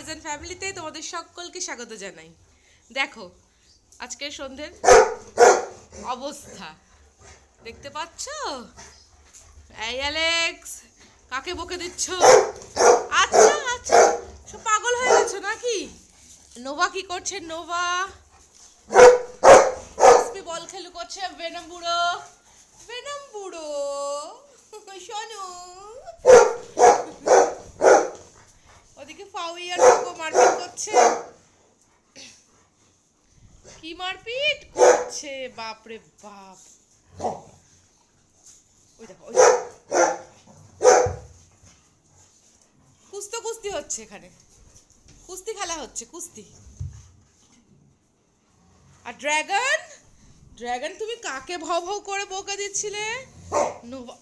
Artisan ফ্যামিলিতে তোমাদের সকলকে স্বাগত জানাই। দেখো আজকের সন্ধ্যের অবস্থা দেখতে পাচ্ছ। এই অ্যালেক্স, কাকে বকে দিচ্ছ? আচ্ছা আচ্ছা, সব পাগল হয়ে গেছো নাকি? নোভা কি করছে? নোভা বল খেলু করছে। ভেনম বুড়ো, ভেনম বুড়ো শোনো, ওদিকে ফাউই আর কোকো মারপিট করছে। কি মারপিট করছে বাপরে বাপ! ওই দেখো, কুস্তি হচ্ছে এখানে, কুস্তি খেলা হচ্ছে, কুস্তি। আর ড্রাগন, ড্রাগন তুমি কাকে ভাও ভাও করে বকা দিচ্ছিলে? নোভা,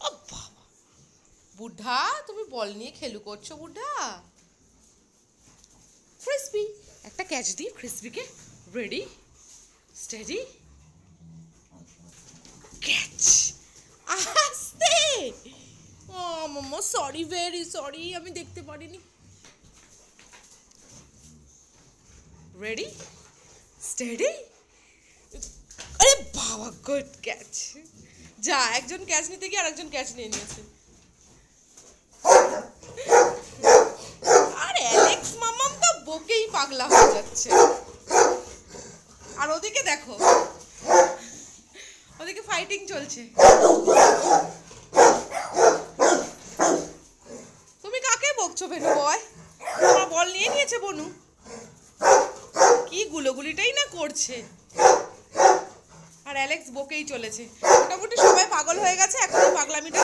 বুদ্ধা তুমি বল নিয়ে খেলু করছো বুদ্ধা। ক্রিসপি একটা ক্যাচ দিই ক্রিসপিকে। Ready steady catch. আস্তে। ও মাম্মা, সরি, ভেরি সরি, আমি দেখতে পারিনি। Ready steady. আরে বাবা, গুড ক্যাচ। যা, একজন ক্যাচ নিতে গিয়ে আরেকজন ক্যাচ নিয়ে নিয়েছে। আর অ্যালেক্স মামাম তো বকেই পাগলা হয়ে যাচ্ছে। আর ওদিকে দেখো, ওদিকে ফাইটিং চলছে। তুমি কাকে বকছো ভেনু বয়? তোমার বল নিয়ে নিয়েছে বনু, কি গুলোগুলিটাই না করছে। আর অ্যালেক্স বকেই চলেছে। মোটামুটি সবাই পাগল হয়ে গেছে, এখন পাগলামিটা